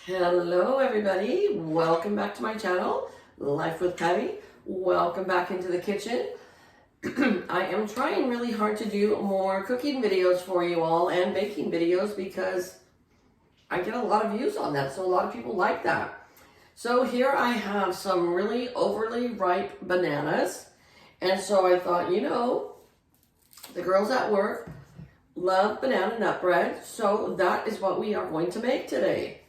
Hello everybody, welcome back to my channel, Life with Patty. Welcome back into the kitchen. I am trying really hard to do more cooking videos for you all and baking videos because I get a lot of views on that, so a lot of people like that. So here I have some really overly ripe bananas, and so I thought, the girls at work love banana nut bread, so that is what we are going to make today.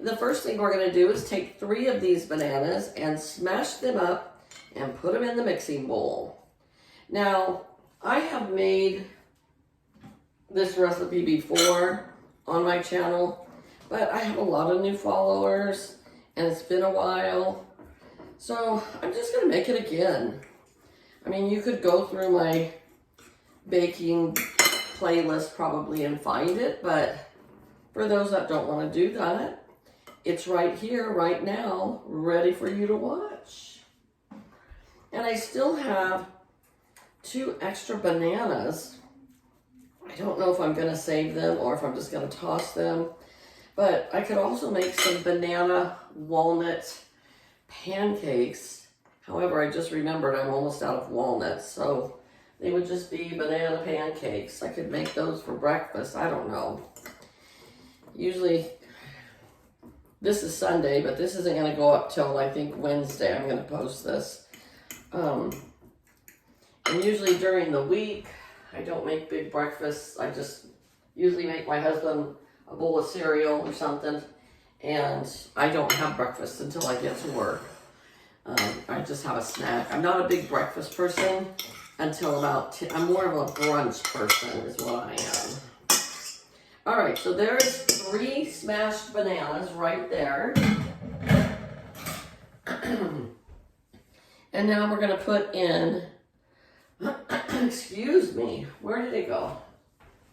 The first thing we're going to do is take 3 of these bananas and smash them up and put them in the mixing bowl. Now, I have made this recipe before on my channel, but I have a lot of new followers and it's been a while. So I'm just going to make it again. I mean, you could go through my baking playlist probably and find it, but for those that don't want to do that, it's right here, right now, ready for you to watch. And I still have 2 extra bananas. I don't know if I'm going to save them or if I'm just going to toss them. But I could also make some banana walnut pancakes. However, I just remembered I'm almost out of walnuts, so they would just be banana pancakes. I could make those for breakfast. I don't know. Usually, this is Sunday, but this isn't going to go up till, I think, Wednesday. I'm going to post this. And usually during the week, I don't make big breakfasts. I just usually make my husband a bowl of cereal or something. And I don't have breakfast until I get to work. I just have a snack. I'm not a big breakfast person until about 10. I'm more of a brunch person is what I am. All right, so there's 3 smashed bananas right there. And now we're going to put in, excuse me, where did it go?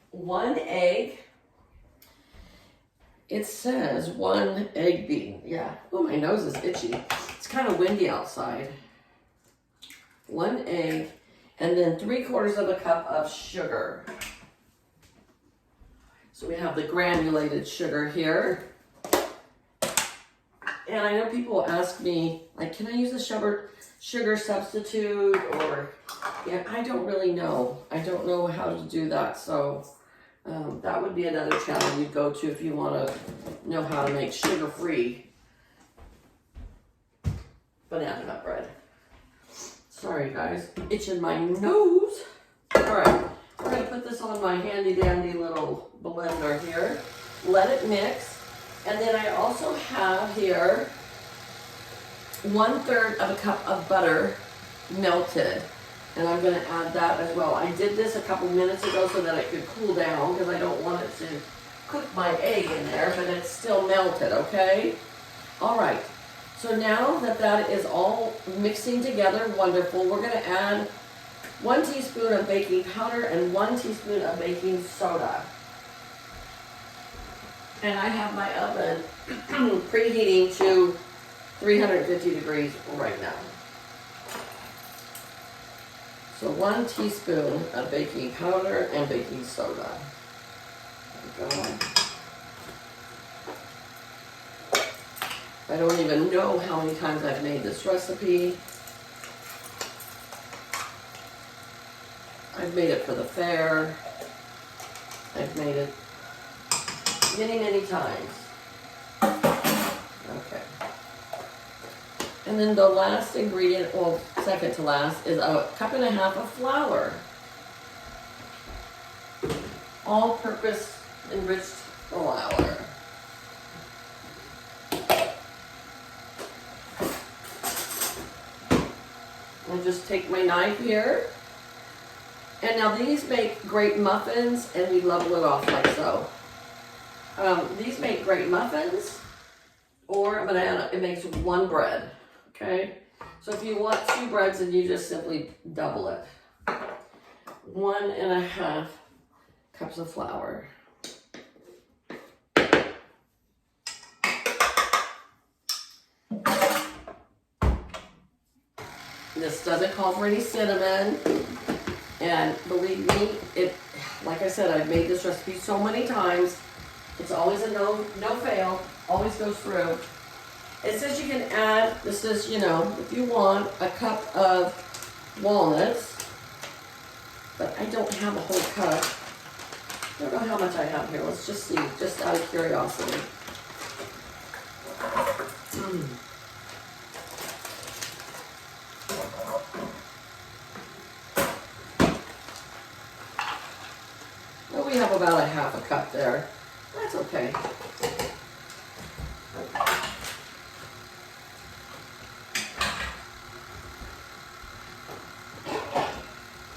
1 egg. It says 1 egg beaten. Yeah. Oh, my nose is itchy. It's kind of windy outside. 1 egg, and then 3/4 of a cup of sugar. So we have the granulated sugar here. And I know people ask me, like, can I use a sugar substitute? Or, yeah, I don't really know. I don't know how to do that. So that would be another channel you'd go to if you want to know how to make sugar-free banana nut bread. Sorry, guys. Itching my nose. All right. We're going to put this on my handy-dandy little blender here. Let it mix. And then I also have here 1/3 of a cup of butter melted. And I'm going to add that as well. I did this a couple minutes ago so that it could cool down because I don't want it to cook my egg in there, but it's still melted, okay? All right. So now that that is all mixing together, wonderful, we're going to add 1 teaspoon of baking powder and 1 teaspoon of baking soda. And I have my oven preheating to 350 degrees right now. So 1 teaspoon of baking powder and baking soda. There we go. I don't even know how many times I've made this recipe. I've made it for the fair. I've made it many, many times. Okay. And then the last ingredient, well, second to last, is 1.5 cups of flour. All-purpose enriched flour. I'll just take my knife here. And now these make great muffins, and we level it off like so. These make great muffins, or a banana, it makes 1 bread, okay? So if you want 2 breads, then you just simply double it. 1.5 cups of flour. This doesn't call for any cinnamon. And believe me, like I said, I've made this recipe so many times. It's always a no fail, always goes through. It says you can add, this is, you know, if you want a cup of walnuts, but I don't have a whole cup. I don't know how much I have here. Let's just see, just out of curiosity. Well, we have about a half a cup there. That's okay.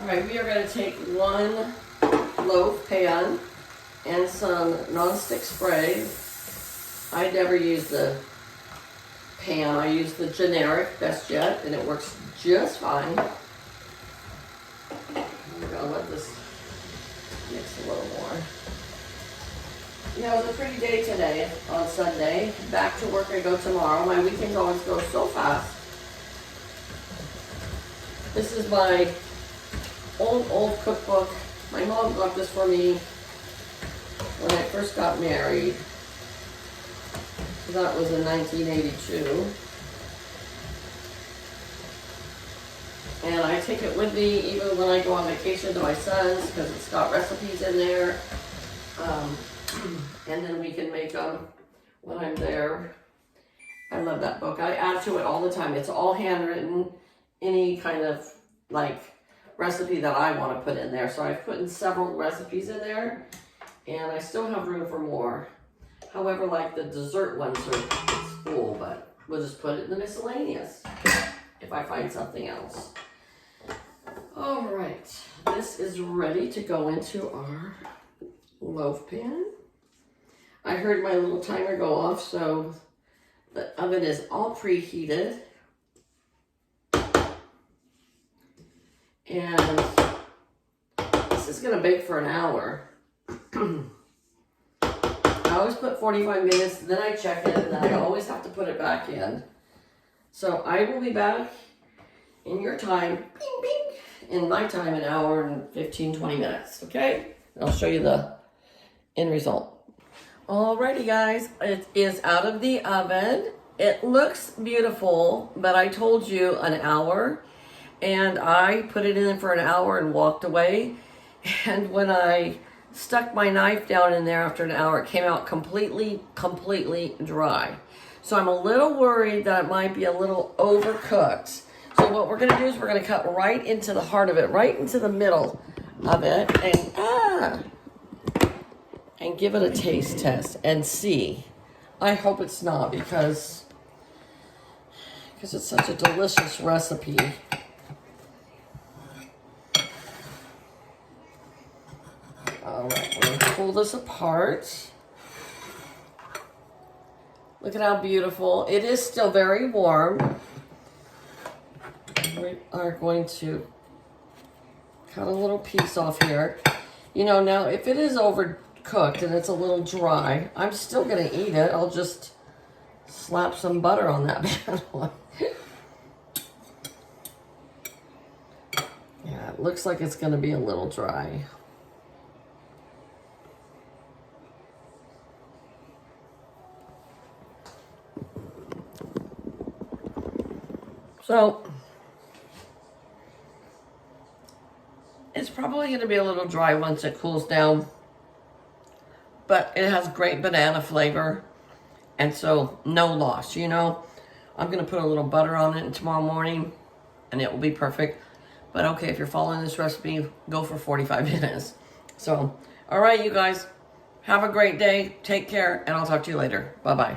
All right, we are going to take 1 loaf pan and some nonstick spray. I never use the pan. I use the generic Best Jet, and it works just fine. I'm going to let this mix a little more. You know, it was a pretty day today on Sunday. Back to work I go tomorrow. My weekends always go so fast. This is my old cookbook. My mom got this for me when I first got married. That was in 1982. And I take it with me even when I go on vacation to my son's because it's got recipes in there. And then we can make them when I'm there. I love that book. I add to it all the time. It's all handwritten. Any kind of like recipe that I want to put in there. So I've put in several recipes in there. And I still have room for more. However, like the dessert ones are full, but we'll just put it in the miscellaneous if I find something else. All right, this is ready to go into our loaf pan. I heard my little timer go off, so the oven is all preheated. And this is gonna bake for an hour. I always put 45 minutes, then I check it, and then I always have to put it back in. So I will be back in your time, bing, bing, in my time, an hour and 15, 20 minutes, okay? I'll show you the end result. Alrighty guys, it is out of the oven. It looks beautiful, but I told you an hour, and I put it in for an hour and walked away. And when I stuck my knife down in there after an hour, it came out completely dry. So I'm a little worried that it might be a little overcooked. So what we're gonna do is we're gonna cut right into the heart of it, right into the middle of it, and give it a taste test and see. I hope it's not because it's such a delicious recipe. All right, we're gonna pull this apart. Look at how beautiful. It is still very warm. We are going to cut a little piece off here. You know, now if it is overcooked and it's a little dry, I'm still gonna eat it. I'll just slap some butter on that bad one. Yeah, it looks like it's gonna be a little dry. So, it's probably going to be a little dry once it cools down, but it has great banana flavor, and so no loss, you know. I'm going to put a little butter on it tomorrow morning, and it will be perfect. But okay, if you're following this recipe, go for 45 minutes. So, all right, you guys, have a great day. Take care, and I'll talk to you later. Bye-bye.